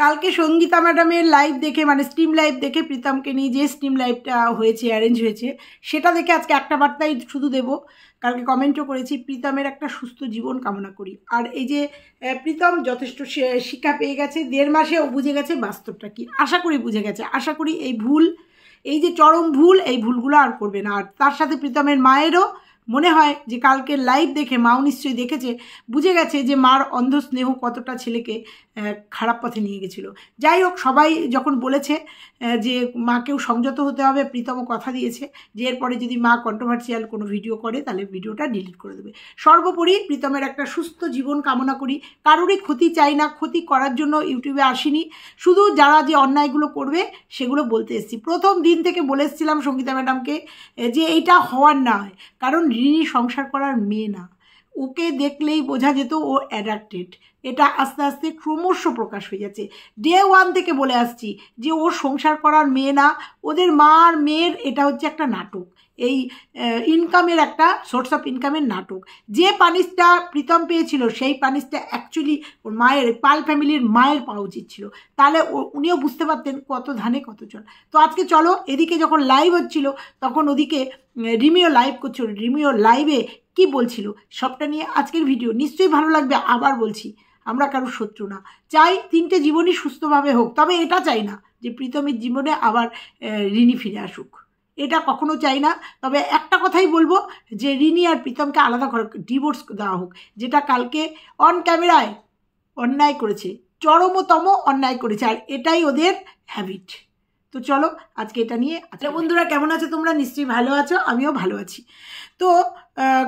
কালকে সঙ্গীতা ম্যাডামের লাইভ দেখে মানে স্ট্রিম লাইভ দেখে প্রীতমকে নিয়ে যে স্ট্রিম লাইভটা হয়েছে অ্যারেঞ্জ হয়েছে সেটা দেখে আজকে একটা বার্তাই শুধু দেব। কালকে কমেন্টও করেছি, প্রীতমের একটা সুস্থ জীবন কামনা করি। আর এই যে প্রীতম যথেষ্ট শিক্ষা পেয়ে গেছে, 1.5 মাসে ও বুঝে গেছে বাস্তবটা কি, আশা করি বুঝে গেছে। আশা করি এই ভুল, এই যে চরম ভুল, এই ভুলগুলো আর করবে না। আর তার সাথে প্রীতমের মায়েরও মনে হয় যে কালকে লাইভ দেখে মাও নিশ্চয়ই দেখেছে, বুঝে গেছে যে মার অন্ধ স্নেহ কতটা ছেলেকে খারাপ পথে নিয়ে গেছিলো। যাই হোক, সবাই যখন বলেছে যে মাকেও সংযত হতে হবে, প্রীতমও কথা দিয়েছে যে এরপরে যদি মা কন্ট্রোভার্সিয়াল কোনো ভিডিও করে তাহলে ভিডিওটা ডিলিট করে দেবে। সর্বোপরি প্রীতমের একটা সুস্থ জীবন কামনা করি। কারোরই ক্ষতি চাই না, ক্ষতি করার জন্য ইউটিউবে আসিনি, শুধু যারা যে অন্যায়গুলো করবে সেগুলো বলতে এসেছি। প্রথম দিন থেকে বলে এসেছিলাম সঙ্গীতা ম্যাডামকে যে এইটা হওয়ার নয়, কারণ রিনি সংসার করার মেয়ে না, ওকে দেখলেই বোঝা যেত ও অ্যাডাক্টেড। এটা আস্তে আস্তে ক্রমশ প্রকাশ হয়ে যাচ্ছে। ডে 1 থেকে বলে আসছি যে ও সংসার করার মেয়ে না, ওদের মা আর মেয়ের এটা হচ্ছে একটা নাটক, এই ইনকামের একটা সোর্স অফ ইনকামের নাটক। যে পানিশটা প্রীতম পেয়েছিল সেই পানিশটা অ্যাকচুয়ালি ওর মায়ের, পাল ফ্যামিলির মায়ের পাওয়া উচিত ছিল, তাহলে উনিও বুঝতে পারতেন কত ধানে কত জল। তো আজকে চলো, এদিকে যখন লাইভ হচ্ছিল তখন ওদিকে রিমিও লাইভ করছিল, রিমিও লাইভে কি বলছিল সবটা নিয়ে আজকের ভিডিও। নিশ্চয়ই ভালো লাগবে। আবার বলছি, আমরা কারোর শত্রু না, চাই 3টে জীবনই সুস্থভাবে হোক, তবে এটা চাই না যে প্রীতমের জীবনে আবার রিনি ফিরে আসুক, এটা কখনো চাই না। তবে একটা কথাই বলবো যে রিনি আর প্রীতমকে আলাদা করে ডিভোর্স দেওয়া হোক, যেটা কালকে অন ক্যামেরায় অন্যায় করেছে, চরমতম অন্যায় করেছে, আর এটাই ওদের হ্যাবিট। তো চলো আজকে এটা নিয়ে। আচ্ছা বন্ধুরা, কেমন আছো তোমরা? নিশ্চয়ই ভালো আছো, আমিও ভালো আছি। তো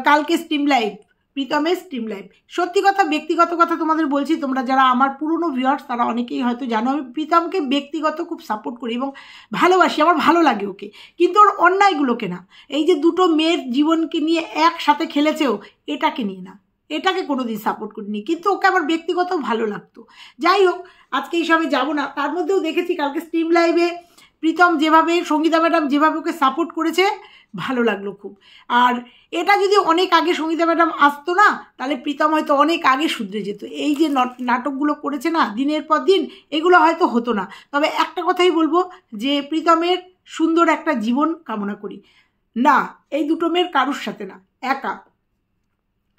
কালকে স্ট্রিম লাইভ, প্রীতমের স্ট্রিম লাইভ, সত্যি কথা ব্যক্তিগত কথা তোমাদের বলছি, তোমরা যারা আমার পুরনো ভিউয়ার্স তারা অনেকেই হয়তো জানো আমি প্রীতমকে ব্যক্তিগত খুব সাপোর্ট করি এবং ভালোবাসি, আমার ভালো লাগে ওকে, কিন্তু ওর অন্যায়গুলোকে না। এই যে দুটো মেয়ের জীবনকে নিয়ে একসাথে খেলেছেও, এটাকে নিয়ে না, এটাকে কোনোদিন সাপোর্ট করিনি, কিন্তু ওকে আমার ব্যক্তিগত ভালো লাগতো। যাই হোক, আজকে এইসবে যাবো না। তার মধ্যেও দেখেছি কালকে স্ট্রিম লাইভে প্রীতম যেভাবে, সঙ্গীতা ম্যাডাম যেভাবে ওকে সাপোর্ট করেছে, ভালো লাগলো খুব। আর এটা যদি অনেক আগে সঙ্গীতা ম্যাডাম আসতো না, তাহলে প্রীতম হয়তো অনেক আগে শুধরে যেত। এই যে নাটকগুলো করেছে না দিনের পর দিন, এগুলো হয়তো হতো না। তবে একটা কথাই বলবো যে প্রীতমের সুন্দর একটা জীবন কামনা করি। না, এই দুটো মেয়ের কারুর সাথে না, একা।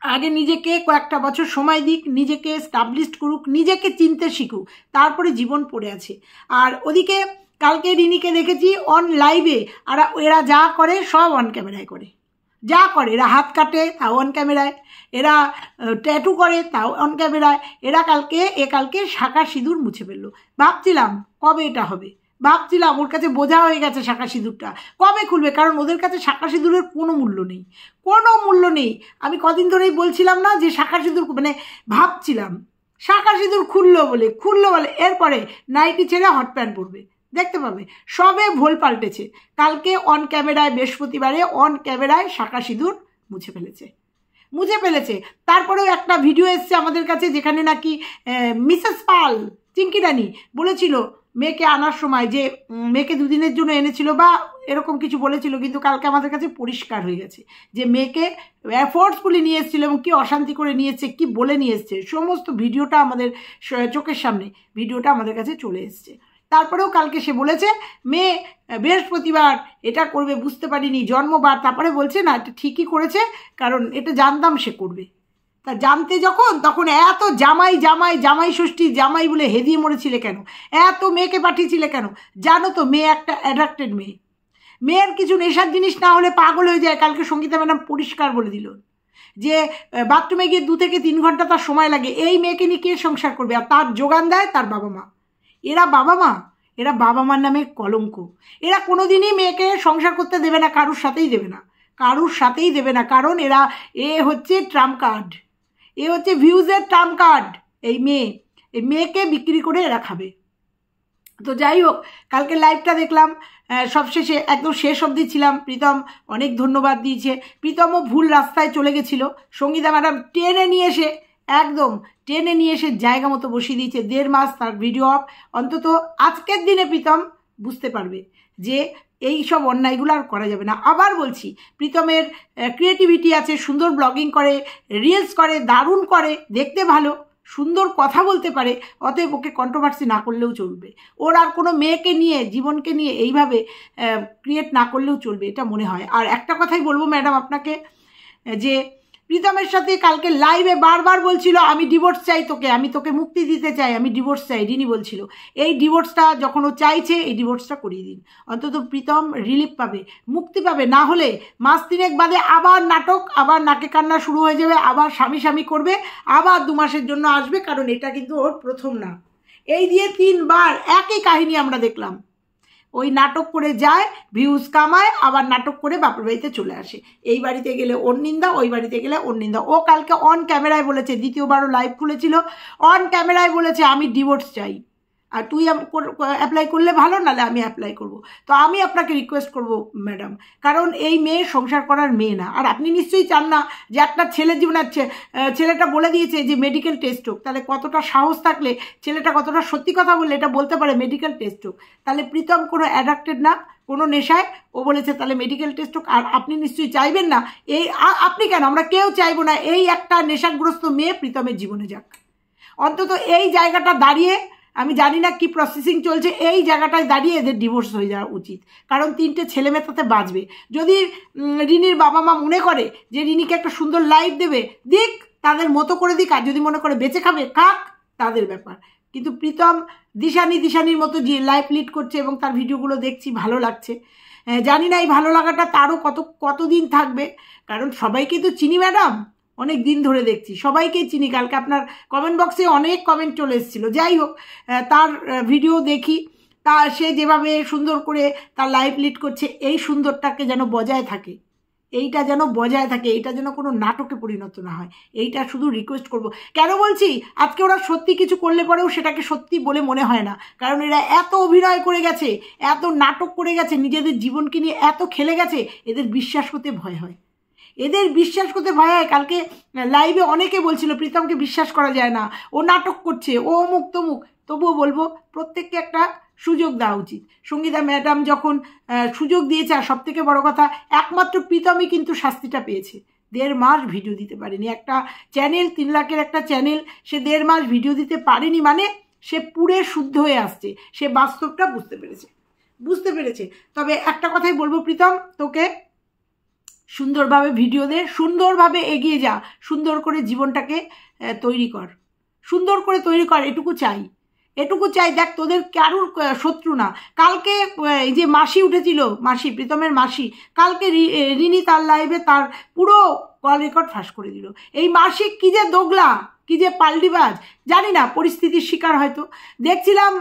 আগে নিজেকে কয়েকটা বছর সময় দিক, নিজেকে স্টাবলিশড করুক, নিজেকে চিনতে শিখুক, তারপরে জীবন পড়ে আছে। আর ওদিকে কালকে রিনিকে দেখেছি অন লাইভে, আর এরা যা করে সব অন ক্যামেরায় করে, যা করে এরা হাত কাটে তাও অন ক্যামেরায়, এরা ট্যাটু করে তাও অন ক্যামেরায়, এরা কালকে শাঁখা সিঁদুর মুছে ফেললো। ভাবছিলাম কবে এটা হবে, ভাবছিলাম ওর কাছে বোঝা হয়ে গেছে শাঁখা সিঁদুরটা কবে খুলবে, কারণ ওদের কাছে শাঁখা সিঁদুরের কোনো মূল্য নেই, কোনো মূল্য নেই। আমি কদিন ধরেই বলছিলাম না যে শাঁখা সিঁদুর, মানে ভাবছিলাম শাঁখা সিঁদুর খুললো বলে এরপরে নাইটি ছেড়ে হট প্যান্ট পরবে, দেখতে পাবে সবে ভোল পাল্টেছে। কালকে অন ক্যামেরায়, বৃহস্পতিবারে অন ক্যামেরায় শাঁখা সিঁদুর মুছে ফেলেছে। তারপরেও একটা ভিডিও এসছে আমাদের কাছে যেখানে নাকি মিসেস পাল, চিঙ্কি রানী বলেছিল মেয়েকে আনার সময় যে মেয়েকে 2 দিনের জন্য এনেছিল বা এরকম কিছু বলেছিল, কিন্তু কালকে আমাদের কাছে পরিষ্কার হয়ে গেছে যে মেয়েকে ফোর্সফুলি নিয়ে এসেছিল এবং কি অশান্তি করে নিয়ে এসছে, কি বলে নিয়ে এসছে, সমস্ত ভিডিওটা আমাদের চোখের সামনে, ভিডিওটা আমাদের কাছে চলে এসছে। তারপরেও কালকে সে বলেছে মেয়ে বৃহস্পতিবার এটা করবে, বুঝতে পারিনি জন্মবার, তারপরে বলছে না এটা ঠিকই করেছে, কারণ এটা জানতাম সে করবে। তা জানতে যখন, তখন এত জামাই ষষ্ঠী জামাই বলে হেদিয়ে মরেছিলে কেন, এত মেয়েকে পাঠিয়েছিলে কেন? জানো তো মেয়ে একটা অ্যাডাক্টেড মেয়ে, মেয়ের কিছু নেশার জিনিস না হলে পাগল হয়ে যায়। কালকে সঙ্গীতা ম্যাডাম পরিষ্কার বলে দিল যে বাথরুমে গিয়ে 2 থেকে 3 ঘন্টা তার সময় লাগে, এই মেয়েকে নিয়ে কে সংসার করবে? আর তার যোগান দেয় তার বাবা মা। এরা বাবা মার নামে কলঙ্ক। এরা কোনোদিনই মেয়েকে সংসার করতে দেবে না, কারুর সাথেই দেবে না, কারণ এ হচ্ছে ট্রাম্প কার্ড, এ হচ্ছে ভিউজের ট্রাম্প কার্ড। এই মেয়েকে বিক্রি করে এরা খাবে। তো যাই হোক, কালকে লাইভটা দেখলাম, সবশেষে একদম শেষ অবধি ছিলাম। প্রীতম অনেক ধন্যবাদ দিয়েছে, প্রীতমও ভুল রাস্তায় চলে গেছিলো, সঙ্গীতা ম্যাডাম টেনে নিয়ে এসে জায়গা মতো বসিয়ে দিয়েছে। 1.5 মাস তার ভিডিও অফ, অন্তত আজকের দিনে প্রীতম বুঝতে পারবে যে এই সব অন্যায়গুলো আর করা যাবে না। আবার বলছি, প্রীতমের ক্রিয়েটিভিটি আছে, সুন্দর ব্লগিং করে, রিলস করে, দারুণ করে, দেখতে ভালো, সুন্দর কথা বলতে পারে, অতএব ওকে কন্ট্রোভার্সি না করলেও চলবে, ওর আর কোনো মেয়েকে নিয়ে জীবনকে নিয়ে এইভাবে ক্রিয়েট না করলেও চলবে, এটা মনে হয়। আর একটা কথাই বলবো ম্যাডাম আপনাকে, যে প্রীতমের সাথে কালকে লাইভে বারবার বলছিল আমি ডিভোর্স চাই তোকে, আমি তোকে মুক্তি দিতে চাই, আমি ডিভোর্স চাই, রিনি বলছিল। এই ডিভোর্সটা যখন ও চাইছে, এই ডিভোর্সটা করিয়ে দিন, অন্তত প্রীতম রিলিফ পাবে, মুক্তি পাবে। না হলে মাস 3 বাদে আবার নাটক, আবার নাকে কান্না শুরু হয়ে যাবে, আবার স্বামী স্বামী করবে, আবার 2 মাসের জন্য আসবে, কারণ এটা কিন্তু ওর প্রথম না। এই দিয়ে 3 বার একই কাহিনী আমরা দেখলাম, ওই নাটক করে যায়, ভিউজ কামায়, আবার নাটক করে বাপের বাড়িতে চলে আসে। এই বাড়িতে গেলে ওর নিন্দা, ওই বাড়িতে গেলে ওর নিন্দা। ও কালকে অন ক্যামেরায় বলেছে, দ্বিতীয়বারও লাইভ খুলেছিল, অন ক্যামেরায় বলেছে আমি ডিভোর্স চাই, আর তুই অ্যাপ্লাই করলে ভালো, নাহলে আমি অ্যাপ্লাই করব। তো আমি আপনাকে রিকোয়েস্ট করব ম্যাডাম, কারণ এই মেয়ে সংসার করার মেয়ে না। আর আপনি নিশ্চয়ই চান না যে একটা ছেলের জীবনে ছেলেটা বলে দিয়েছে যে মেডিকেল টেস্ট হোক, তাহলে কতটা সাহস থাকলে ছেলেটা কতটা সত্যি কথা বললে এটা বলতে পারে মেডিকেল টেস্ট হোক। তাহলে প্রীতম কোনো অ্যাডাক্টেড না, কোনো নেশায়, ও বলেছে তাহলে মেডিকেল টেস্ট হোক। আর আপনি নিশ্চয়ই চাইবেন না, এই আপনি কেন, আমরা কেউ চাইবো না এই একটা নেশাগ্রস্ত মেয়ে প্রীতমের জীবনে যাক। অন্তত এই জায়গাটা দাঁড়িয়ে, আমি জানি না কি প্রসেসিং চলছে, এই জায়গাটায় দাঁড়িয়ে এদের ডিভোর্স হয়ে যাওয়া উচিত, কারণ 3টে ছেলে মেয়ে তাতে বাঁচবে। যদি রিনির বাবা মা মনে করে যে রিনিকে একটা সুন্দর লাইফ দেবে, দিক, তাদের মতো করে দিক, আর যদি মনে করে বেঁচে খাবে খাক, তাদের ব্যাপার। কিন্তু প্রীতম দিশানির মতো যে লাইফ লিড করছে এবং তার ভিডিওগুলো দেখছি, ভালো লাগছে। জানি না এই ভালো লাগাটা তারও কতদিন থাকবে, কারণ সবাইকে তো চিনি ম্যাডাম, অনেক দিন ধরে দেখছি, সবাইকেই চিনি। কালকে আপনার কমেন্ট বক্সে অনেক কমেন্ট চলে এসেছিলো। যাই হোক, তার ভিডিও দেখি, তা সে যেভাবে সুন্দর করে তার লাইফ লিড করছে, এই সুন্দরটাকে যেন বজায় থাকে, এইটা যেন বজায় থাকে, এইটা যেন কোনো নাটকে পরিণত না হয়, এইটা শুধু রিকোয়েস্ট করব। কেন বলছি, আজকে ওরা সত্যি কিছু করলে পরেও সেটাকে সত্যি বলে মনে হয় না, কারণ এরা এত অভিনয় করে গেছে, এত নাটক করে গেছে, নিজেদের জীবনকে নিয়ে এত খেলে গেছে, এদের বিশ্বাস করতে ভয় হয়, এদের বিশ্বাস করতে ভয় হয়। কালকে লাইভে অনেকে বলছিল প্রীতমকে বিশ্বাস করা যায় না, ও নাটক করছে, ও অমুক তমুক। তবুও বলবো প্রত্যেককে একটা সুযোগ দেওয়া উচিত। সঙ্গীতা ম্যাডাম যখন সুযোগ দিয়েছে, আর সবথেকে বড় কথা, একমাত্র প্রীতমই কিন্তু শাস্তিটা পেয়েছে। 1.5 মাস ভিডিও দিতে পারেনি, একটা চ্যানেল, 3 লাখের একটা চ্যানেল, সে 1.5 মাস ভিডিও দিতে পারেনি, মানে সে পুরে শুদ্ধ হয়ে আসছে, সে বাস্তবটা বুঝতে পেরেছে। তবে একটা কথাই বলবো, প্রীতম তোকে সুন্দরভাবে ভিডিও দে, সুন্দরভাবে এগিয়ে যা, সুন্দর করে জীবনটাকে তৈরি কর, সুন্দর করে তৈরি কর, এটুকু চাই। দেখ, তোদের কারুর শত্রু না। কালকে এই যে মাসি উঠেছিল, মাসি, প্রীতমের মাসি, কালকে রিনি তার লাইভে তার পুরো কল রেকর্ড ফাঁস করে দিল। এই মাসি কি যে দোগলা, কি যে পাল্টিবাজ, জানি না, পরিস্থিতির শিকার হয়তো। দেখছিলাম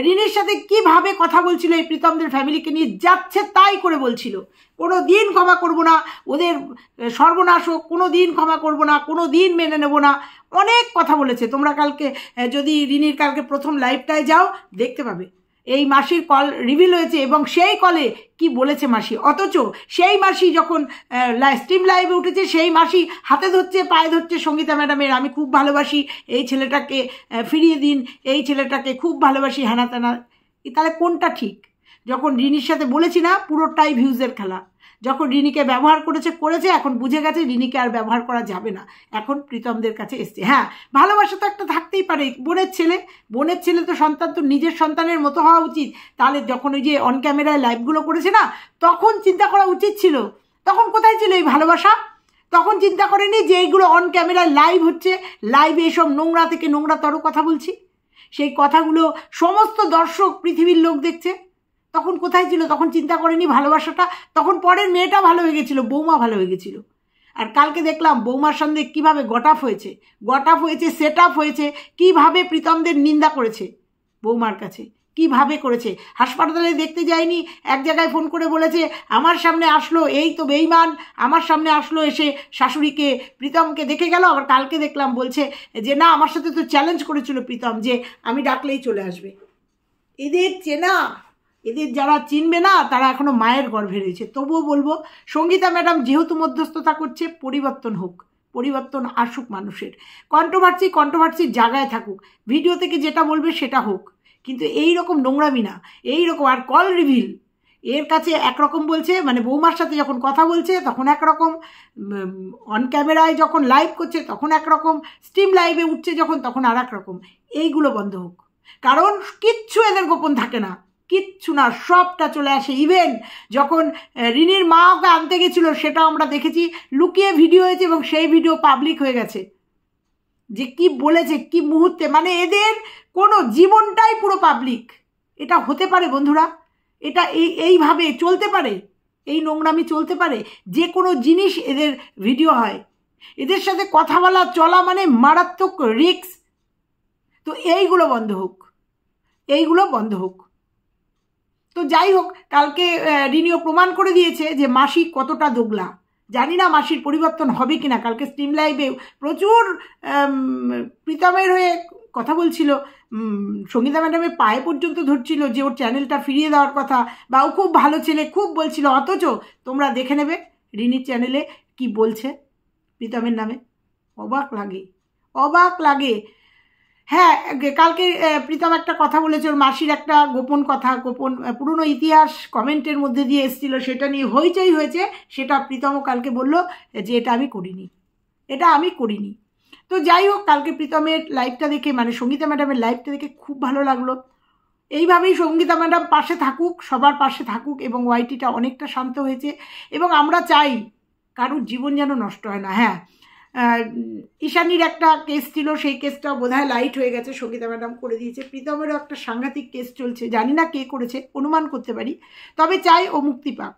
রিনির সাথে কিভাবে কথা বলছিল, এই প্রীতমদের ফ্যামিলিকে নিয়ে যাচ্ছে তাই করে বলছিল, কোনো দিন ক্ষমা করবো না, ওদের সর্বনাশ হোক, কোনো দিন ক্ষমা করবো না, কোনো দিন মেনে নেবো না, অনেক কথা বলেছে। তোমরা কালকে যদি রিনির কালকে প্রথম লাইভটায় যাও, দেখতে পাবে এই মাসির কল রিভিল হয়েছে, এবং সেই কলে কি বলেছে মাসি। অথচ সেই মাসি যখন স্ট্রিম লাইভে উঠেছে, সেই মাসি হাতে ধরছে, পায়ে ধরছে সঙ্গীতা ম্যাডামের, আমি খুব ভালোবাসি এই ছেলেটাকে, ফিরিয়ে দিন এই ছেলেটাকে, খুব ভালোবাসি, হ্যানা তেনা। তাহলে কোনটা ঠিক? যখন রিনির সাথে বলেছি না, পুরোটাই ভিউজের খেলা। যখন রিনিকে ব্যবহার করেছে, এখন বুঝে গেছে রিনিকে আর ব্যবহার করা যাবে না, এখন প্রীতমদের কাছে এসছে। হ্যাঁ, ভালোবাসা তো একটা থাকতেই পারে, বোনের ছেলে তো সন্তান, তো নিজের সন্তানের মতো হওয়া উচিত। তাহলে যখন ওই যে অন ক্যামেরায় লাইভগুলো করেছে না, তখন চিন্তা করা উচিত ছিল। তখন কোথায় ছিল এই ভালোবাসা? তখন চিন্তা করেনি যে এইগুলো অন ক্যামেরায় লাইভ হচ্ছে, লাইভে এসব নোংরা থেকে নোংরাতর কথা বলছি, সেই কথাগুলো সমস্ত দর্শক, পৃথিবীর লোক দেখছে। তখন কোথায় ছিল? তখন চিন্তা করেনি ভালোবাসাটা। তখন পরের মেয়েটা ভালো হয়ে গেছিলো, বৌমা ভালো হয়ে গেছিলো। আর কালকে দেখলাম বৌমার সঙ্গে কীভাবে গট আপ হয়েছে, সেট আপ হয়েছে, কীভাবে প্রীতমদের নিন্দা করেছে বৌমার কাছে, কীভাবে করেছে। হাসপাতালে দেখতে যায়নি, এক জায়গায় ফোন করে বলেছে আমার সামনে আসলো, এই তো বেঈমান, আমার সামনে আসলো, এসে শাশুড়িকে, প্রীতমকে দেখে গেল। আবার কালকে দেখলাম বলছে যে না, আমার সাথে তো চ্যালেঞ্জ করেছিল প্রীতম যে আমি ডাকলেই চলে আসবে। এদের চেনা, এদের যারা চিনবে না, তারা এখনো মায়ের গর্ভে রয়েছে। তবুও বলবো, সঙ্গীতা ম্যাডাম যেহেতু মধ্যস্থতা করছে, পরিবর্তন হোক, পরিবর্তন আসুক মানুষের। কন্ট্রোভার্সির জায়গায় থাকুক, ভিডিও থেকে যেটা বলবে সেটা হোক, কিন্তু এই রকম নোংরামি না, এই রকম। আর কল রিভিল, এর কাছে একরকম বলছে, মানে বৌমার সাথে যখন কথা বলছে তখন একরকম, অন ক্যামেরায় যখন লাইভ করছে তখন একরকম, স্ট্রিম লাইভে উঠছে যখন তখন আর এক রকম। এইগুলো বন্ধ হোক, কারণ কিচ্ছু এদের গোপন থাকে না, কিচ্ছু না, সবটা চলে আসে। ইভেন যখন রিনির মা ওকে আনতে গেছিলো সেটা আমরা দেখেছি, লুকিয়ে ভিডিও হয়েছে এবং সেই ভিডিও পাবলিক হয়ে গেছে, যে কি বলেছে কি মুহূর্তে, মানে এদের কোনো জীবনটাই পুরো পাবলিক। এটা হতে পারে বন্ধুরা? এটা এইভাবে চলতে পারে? এই নোংরামি চলতে পারে? যে কোনো জিনিস এদের ভিডিও হয়, এদের সাথে কথা বলা চলা মানে মারাত্মক রিস্ক। তো এইগুলো বন্ধ হোক, এইগুলো বন্ধ হোক। তো যাই হোক, কালকে রিনিও প্রমাণ করে দিয়েছে যে মাসি কতটা দোগলা। জানি না মাসির পরিবর্তন হবে কিনা। কালকে স্ট্রিম লাইভে প্রচুর প্রীতমের হয়ে কথা বলছিল, সঙ্গীতা ম্যাডামের পায়ে পর্যন্ত ধরছিল যে ওর চ্যানেলটা ফিরিয়ে দেওয়ার কথা, বা ও খুব ভালো ছেলে খুব বলছিল। অথচ তোমরা দেখে নেবে রিনির চ্যানেলে কি বলছে প্রীতমের নামে। অবাক লাগে, অবাক লাগে। হ্যাঁ, কালকে প্রীতম একটা কথা বলেছে, ওর মাসির একটা গোপন কথা, গোপন পুরনো ইতিহাস কমেন্টের মধ্যে দিয়ে এসেছিল, সেটা নিয়ে হইচই হয়েছে। সেটা প্রীতমও কালকে বলল যে এটা আমি করিনি, এটা আমি করিনি। তো যাই হোক, কালকে প্রীতমের লাইভটা দেখে, মানে সঙ্গীতা ম্যাডামের লাইভটা দেখে খুব ভালো লাগলো। এইভাবেই সঙ্গীতা ম্যাডাম পাশে থাকুক, সবার পাশে থাকুক, এবং ওয়াইটিটা অনেকটা শান্ত হয়েছে। এবং আমরা চাই কারুর জীবন যেন নষ্ট হয় না। হ্যাঁ, ঈশানীর একটা কেস ছিল, সেই কেসটাও বোধহয় লাইট হয়ে গেছে, সঙ্গীতা ম্যাডাম করে দিয়েছে। প্রীতমেরও একটা সাংঘাতিক কেস চলছে, জানি না কে করেছে, অনুমান করতে পারি, তবে চাই ও মুক্তি পাক,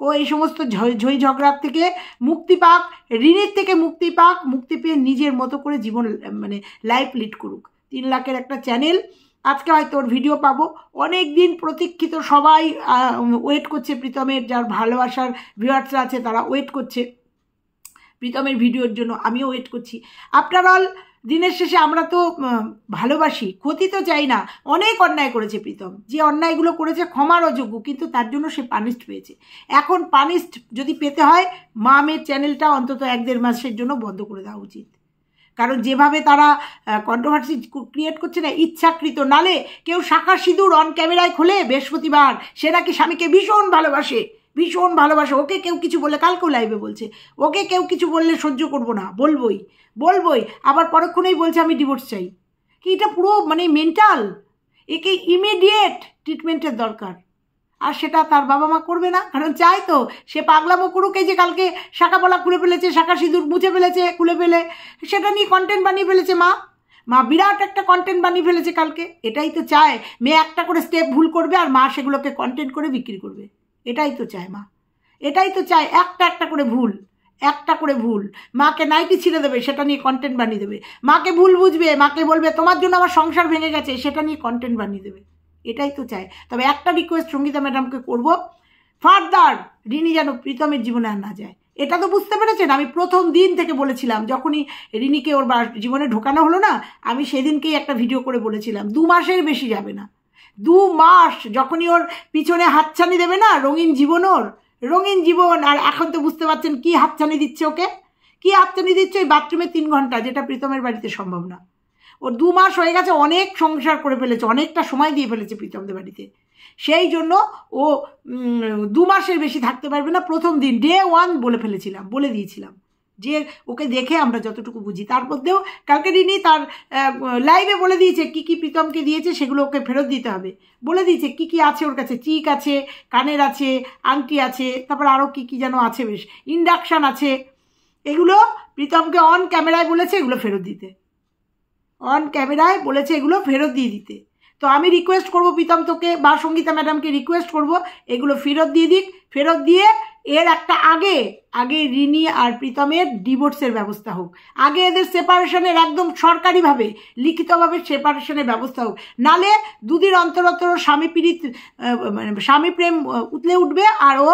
ও এই সমস্ত ঝই ঝগড়ার থেকে মুক্তি পাক, ঋণের থেকে মুক্তি পাক, মুক্তি পেয়ে নিজের মতো করে জীবন মানে লাইফ লিড করুক। 3 লাখের একটা চ্যানেল, আজকে হয়তো ওর ভিডিও পাবো। অনেক দিন প্রতীক্ষিত, সবাই ওয়েট করছে প্রীতমের, যার ভালোবাসার ভিউয়ার্সরা আছে তারা ওয়েট করছে প্রীতমের ভিডিওর জন্য, আমিও ওয়েট করছি। আফটার অল দিনের শেষে আমরা তো ভালোবাসি, ক্ষতি তো চাই না। অনেক অন্যায় করেছে প্রীতম, যে অন্যায়গুলো করেছে ক্ষমার অযোগ্য, কিন্তু তার জন্য সে পানিশড পেয়েছে। এখন পানিশড যদি পেতে হয়, মা মেয়ের চ্যানেলটা অন্তত 1-1.5 মাসের জন্য বন্ধ করে দেওয়া উচিত। কারণ যেভাবে তারা কন্ট্রোভার্সি ক্রিয়েট করছে না, ইচ্ছাকৃত। নালে কেউ শাঁখা সিঁদুর অন ক্যামেরায় খোলে বৃহস্পতিবার, সে নাকি স্বামীকে ভীষণ ভালোবাসে, ভীষণ ভালোবাসে। ওকে কেউ কিছু বলে, কালকেও লাইভে বলছে, ওকে কেউ কিছু বললে সহ্য করবো না, বলবই বলবই, আবার পরক্ষণেই বলছে আমি ডিভোর্স চাই। কি এটা পুরো মানে মেন্টাল, একে ইমিডিয়েট ট্রিটমেন্টের দরকার। আর সেটা তার বাবা মা করবে না, কারণ চাই তো সে পাগলামো করুক। এই যে কালকে শাঁখা পলা খুলে ফেলেছে, শাঁখা সিঁদুর মুছে ফেলেছে, খুলে ফেলে সেটা নিয়ে কন্টেন্ট বানিয়ে ফেলেছে। মা বিরাট একটা কন্টেন্ট বানিয়ে ফেলেছে কালকে। এটাই তো চায়, মেয়ে একটা করে স্টেপ ভুল করবে আর মা সেগুলোকে কন্টেন্ট করে বিক্রি করবে। এটাই তো চায় মা, এটাই তো চায়। একটা করে ভুল, একটা করে ভুল, মাকে নাইটি ছিঁড়ে দেবে, সেটা নিয়ে কন্টেন্ট বানিয়ে দেবে। মাকে ভুল বুঝবে, মাকে বলবে তোমার জন্য আমার সংসার ভেঙে গেছে, সেটা নিয়ে কন্টেন্ট বানিয়ে দেবে। এটাই তো চায়। তবে একটা রিকোয়েস্ট সঙ্গীতা ম্যাডামকে করবো, ফার্দার রিনি যেন প্রীতমের জীবনে আর না যায়। এটা তো বুঝতে পেরেছেন, আমি প্রথম দিন থেকে বলেছিলাম, যখনই রিনিকে ওর জীবনে ঢোকানো হলো না, আমি সেদিনকেই একটা ভিডিও করে বলেছিলাম 2 মাসের বেশি যাবে না। 2 মাস যখনই ওর পিছনে হাতছানি দেবে না, রঙিন জীবন, ওর রঙিন জীবন। আর এখন তো বুঝতে পারছেন কি হাতছানি দিচ্ছে ওকে, কি হাতছানি দিচ্ছে, ওই বাথরুমে 3 ঘন্টা, যেটা প্রীতমের বাড়িতে সম্ভব না। ওর 2 মাস হয়ে গেছে, অনেক সংসার করে ফেলেছে, অনেকটা সময় দিয়ে ফেলেছে প্রীতমদের বাড়িতে। সেই জন্য ও 2 মাসের বেশি থাকতে পারবে না। প্রথম দিন ডে 1 বলে দিয়েছিলাম যে ওকে দেখে আমরা যতটুকু বুঝি। তার মধ্যেও কালকে রিনি তার লাইভে বলে দিয়েছে কি কি প্রীতমকে দিয়েছে, সেগুলো ওকে ফেরত দিতে হবে। বলে দিয়েছে কি কি আছে ওর কাছে, চিক আছে, কানের আছে, আংটি আছে, তারপর আরও কি কি যেন আছে, বেশ ইন্ডাকশান আছে। এগুলো প্রীতমকে অন ক্যামেরায় বলেছে এগুলো ফেরত দিতে, অন ক্যামেরায় বলেছে এগুলো ফেরত দিয়ে দিতে। তো আমি রিকোয়েস্ট করব প্রীতম তোকে বা সঙ্গীতা ম্যাডামকে রিকোয়েস্ট করব এগুলো ফেরত দিয়ে দিক। ফেরত দিয়ে এর একটা আগে রিনি আর প্রীতমের ডিভোর্সের ব্যবস্থা হোক। আগে এদের সেপারেশনের একদম সরকারিভাবে লিখিতভাবে সেপারেশনের ব্যবস্থা হোক। নালে 2 দিন অন্তর স্বামী প্রেম উতলে উঠবে আর ও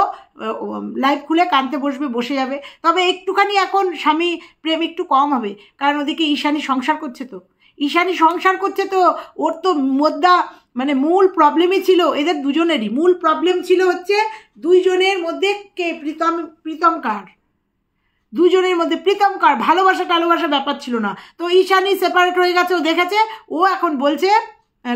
লাইভ খুলে কাঁদতে বসে যাবে। তবে একটুখানি এখন স্বামী প্রেম একটু কম হবে, কারণ ওদিকে ঈশানী সংসার করছে তো ওর তো মানে মূল প্রবলেমই ছিল, এদের দুজনেরই মূল প্রবলেম ছিল হচ্ছে 2 জনের মধ্যে কে প্রীতম কার, 2 জনের মধ্যে প্রীতম কার, ভালোবাসা ব্যাপার ছিল না। তো ঈশানী সেপারেট হয়ে গেছে, ও দেখেছে, ও এখন বলছে,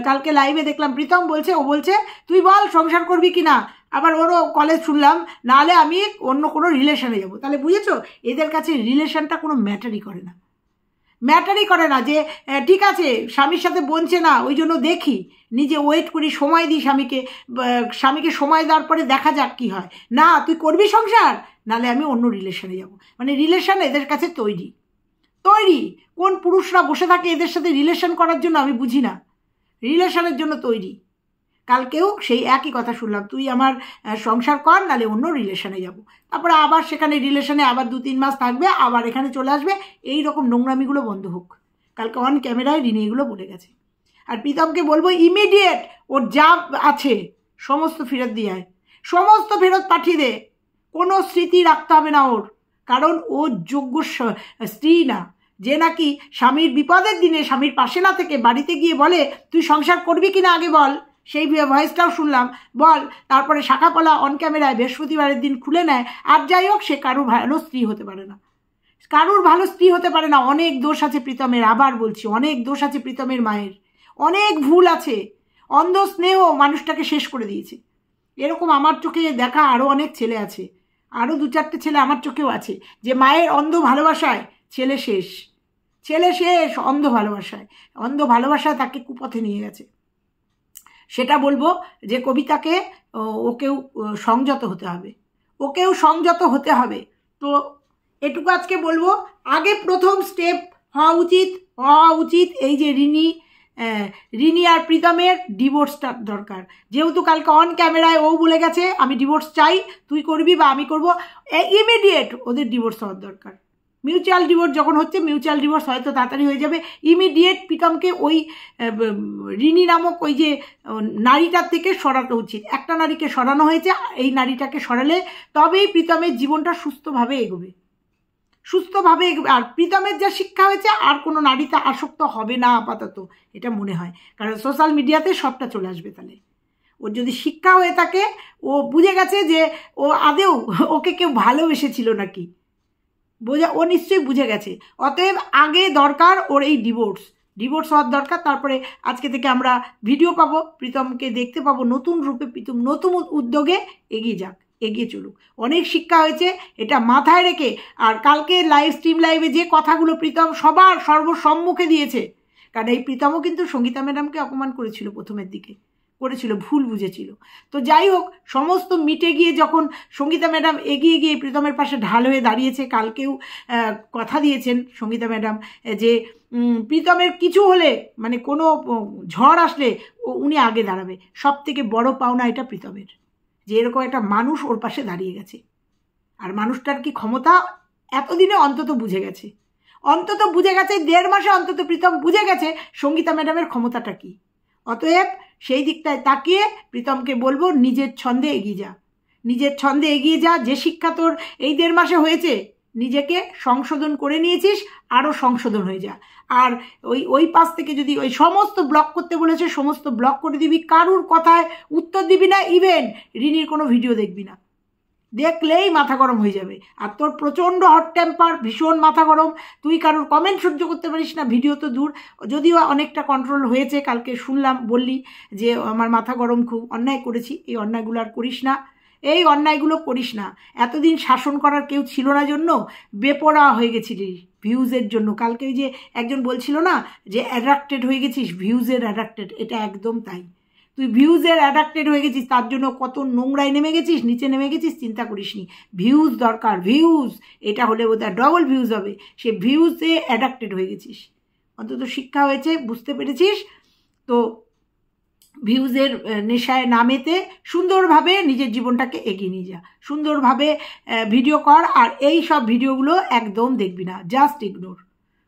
কালকে লাইভে দেখলাম প্রীতম বলছে, ও বলছে তুই বল সংসার করবি কি না, আবার ওরও কলেজ শুনলাম, নাহলে আমি অন্য কোনো রিলেশনে যাব। তাহলে বুঝেছো, এদের কাছে রিলেশনটা কোনো ম্যাটারই করে না, ম্যাটারই করে না। যে ঠিক আছে স্বামীর সাথে বনছে না, ওই জন্য দেখি, নিজে ওয়েট করি, সময় দিই স্বামীকে, স্বামীকে সময় দেওয়ার পরে দেখা যাক কী হয়। না, তুই করবি সংসার, নাহলে আমি অন্য রিলেশনে যাব। মানে রিলেশন এদের কাছে তৈরি। কোন পুরুষরা বসে থাকে এদের সাথে রিলেশন করার জন্য আমি বুঝি না, রিলেশনের জন্য তৈরি। কালকেও সেই একই কথা শুনলাম, তুই আমার সংসার কর, নাহলে অন্য রিলেশনে যাব। তারপরে আবার সেখানে রিলেশনে আবার 2-3 মাস থাকবে, আবার এখানে চলে আসবে। এই রকম নোংরামিগুলো বন্ধ হোক। কালকে অন ক্যামেরায় রিনি এগুলো বলে গেছে। আর প্রীতমকে বলবো ইমিডিয়েট ওর যা আছে সমস্ত ফেরত দিয়ে আয়, সমস্ত ফেরত পাঠিয়ে দে। কোনো স্মৃতি রাখতে হবে না ওর, কারণ ও যোগ্য স্ত্রী না, যে নাকি স্বামীর বিপদের দিনে স্বামীর পাশে না থেকে বাড়িতে গিয়ে বলে তুই সংসার করবি কিনা আগে বল। সেই ভয়েসটাও শুনলাম, বল। তারপরে শাখাপলা অন ক্যামেরায় বৃহস্পতিবারের দিন খুলে নেয়। আর যাই হোক, সে কারুর ভালো স্ত্রী হতে পারে না, কারুর ভালো স্ত্রী হতে পারে না। অনেক দোষ আছে প্রীতমের, আবার বলছি, অনেক দোষ আছে প্রীতমের মায়ের, অনেক ভুল আছে। অন্ধ স্নেহ মানুষটাকে শেষ করে দিয়েছে। এরকম আমার চোখে দেখা আরও অনেক ছেলে আছে, আরও 2-4টে ছেলে আমার চোখেও আছে, যে মায়ের অন্ধ ভালোবাসায় ছেলে শেষ, অন্ধ ভালোবাসায় তাকে কুপথে নিয়ে গেছে। সেটা বলবো যে কবিতাকে ওকেও সংযত হতে হবে, তো এটুকু আজকে বলবো। আগে প্রথম স্টেপ হওয়া উচিত এই যে রিনি আর প্রীতমের ডিভোর্সটা দরকার। যেহেতু কালকে অন ক্যামেরায় ও বলে গেছে আমি ডিভোর্স চাই, তুই করবি বা আমি করবো, ইমিডিয়েট ওদের ডিভোর্স হওয়ার দরকার। মিউচুয়াল ডিভোর্স যখন হচ্ছে, মিউচুয়াল ডিভোর্স হয়তো তাড়াতাড়ি হয়ে যাবে। ইমিডিয়েট প্রীতমকে ওই রিনি নামক ওই যে নারীটার থেকে সরানো উচিত। একটা নারীকে সরানো হয়েছে, এই নারীটাকে সরালে তবেই প্রীতমের জীবনটা সুস্থভাবে এগোবে। আর প্রীতমের যা শিক্ষা হয়েছে, আর কোনো নারীতে আসক্ত হবে না আপাতত, এটা মনে হয়। কারণ সোশ্যাল মিডিয়াতে সবটা চলে আসবে। তাহলে ওর যদি শিক্ষা হয়ে থাকে, ও বুঝে গেছে যে ও আদেও ওকে কেউ ভালোবেসেছিল নাকি, ও নিশ্চয়ই বুঝে গেছে। অতএব আগে দরকার ওর এই ডিভোর্স হওয়ার দরকার। তারপরে আজকে থেকে আমরা ভিডিও পাবো, প্রীতমকে দেখতে পাবো নতুন রূপে, প্রীতম নতুন উদ্যোগে এগিয়ে চলুক। অনেক শিক্ষা হয়েছে, এটা মাথায় রেখে। আর কালকে স্ট্রিম লাইভে যে কথাগুলো প্রীতম সবার সর্বসম্মুখে দিয়েছে, কারণ এই প্রীতমও কিন্তু সঙ্গীতা ম্যাডামকে অপমান করেছিল, প্রথমের দিকে করেছিল, ভুল বুঝেছিল। তো যাই হোক, সমস্ত মিটে গিয়ে যখন সঙ্গীতা ম্যাডাম এগিয়ে গিয়ে প্রীতমের পাশে ঢাল হয়ে দাঁড়িয়েছে, কালকেও কথা দিয়েছেন সঙ্গীতা ম্যাডাম যে প্রীতমের কিছু হলে, মানে কোনো ঝড় আসলে উনি আগে দাঁড়াবে। সব থেকে বড় পাওনা এটা প্রীতমের, যে এরকম একটা মানুষ ওর পাশে দাঁড়িয়ে গেছে। আর মানুষটার কি ক্ষমতা এতদিনে অন্তত বুঝে গেছে, 1.5 মাসে অন্তত প্রীতম বুঝে গেছে সঙ্গীতা ম্যাডামের ক্ষমতাটা কি। অতএব সেই দিকটায় তাকিয়ে প্রীতমকে বলবো, নিজের ছন্দে এগিয়ে যা। যে শিক্ষা তোর এই 1.5 মাসে হয়েছে, নিজেকে সংশোধন করে নিয়েছিস, আরও সংশোধন হয়ে যা। আর ওই পাশ থেকে যদি ওই সমস্ত ব্লক করতে বলেছে, সমস্ত ব্লক করে দিবি, কারুর কথায় উত্তর দিবি না, ইভেন রিনির কোনো ভিডিও দেখবি না, দেখলেই মাথা গরম হয়ে যাবে। আর তোর প্রচণ্ড হট টেম্পার, ভীষণ মাথা গরম, তুই কারোর কমেন্ট সহ্য করতে পারিস না, ভিডিও তো দূর, যদিও অনেকটা কন্ট্রোল হয়েছে। কালকে শুনলাম, বললি যে আমার মাথা গরম, খুব অন্যায় করেছি, এই অন্যায়গুলো আর করিস না, এতদিন শাসন করার কেউ ছিল না জন্য বেপরোয়া হয়ে গেছিলি ভিউজের জন্য। কালকে ওই যে একজন বলছিল না যে অ্যাডাক্টেড হয়ে গেছিস, ভিউজের অ্যাডাক্টেড, এটা একদম তাই। তুই ভিউজের অ্যাডাক্টেড হয়ে গেছিস, তার জন্য কত নোংরায় নিচে নেমে গেছিস, চিন্তা করিস নি। ভিউজ দরকার, ভিউজ, এটা হলে বোধহয় ডবল ভিউজ হবে। সে ভিউজে অ্যাডাক্টেড হয়ে গেছিস, অন্তত শিক্ষা হয়েছে, বুঝতে পেরেছিস। তো ভিউজের নেশায় নামেতে সুন্দরভাবে নিজের জীবনটাকে এগিয়ে নিয়ে যা, সুন্দরভাবে ভিডিও কর। আর এই সব ভিডিওগুলো একদম দেখবি না, জাস্ট ইগনোর,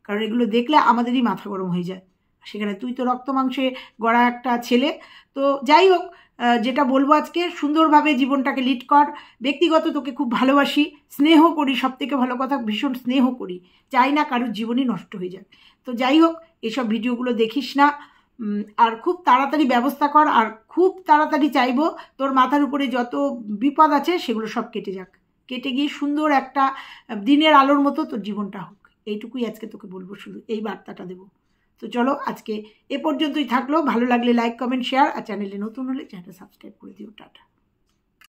কারণ এগুলো দেখলে আমাদেরই মাথা গরম হয়ে যায়। সেখানে তুই তো রক্ত মাংসে গড়া একটা ছেলে। তো যাই হোক, যেটা বলবো আজকে, সুন্দরভাবে জীবনটাকে লিড কর। ব্যক্তিগত তোকে খুব ভালোবাসি, স্নেহ করি, সব থেকে ভালো কথা, ভীষণ স্নেহ করি, চাই না কারোর জীবনই নষ্ট হয়ে যাক। তো যাই হোক, এসব ভিডিওগুলো দেখিস না, আর খুব তাড়াতাড়ি ব্যবস্থা কর। আর খুব তাড়াতাড়ি চাইবো তোর মাথার উপরে যত বিপদ আছে সেগুলো সব কেটে গিয়ে সুন্দর একটা দিনের আলোর মতো তোর জীবনটা হোক। এইটুকুই আজকে তোকে বলবো, শুধু এই বার্তাটা দেবো। তো চলো, আজকে এ পর্যন্তই থাকলো। ভালো লাগলে লাইক, কমেন্ট, শেয়ার, আর চ্যানেলে নতুন হলে চ্যানেলটা সাবস্ক্রাইব করে দিও। টাটা।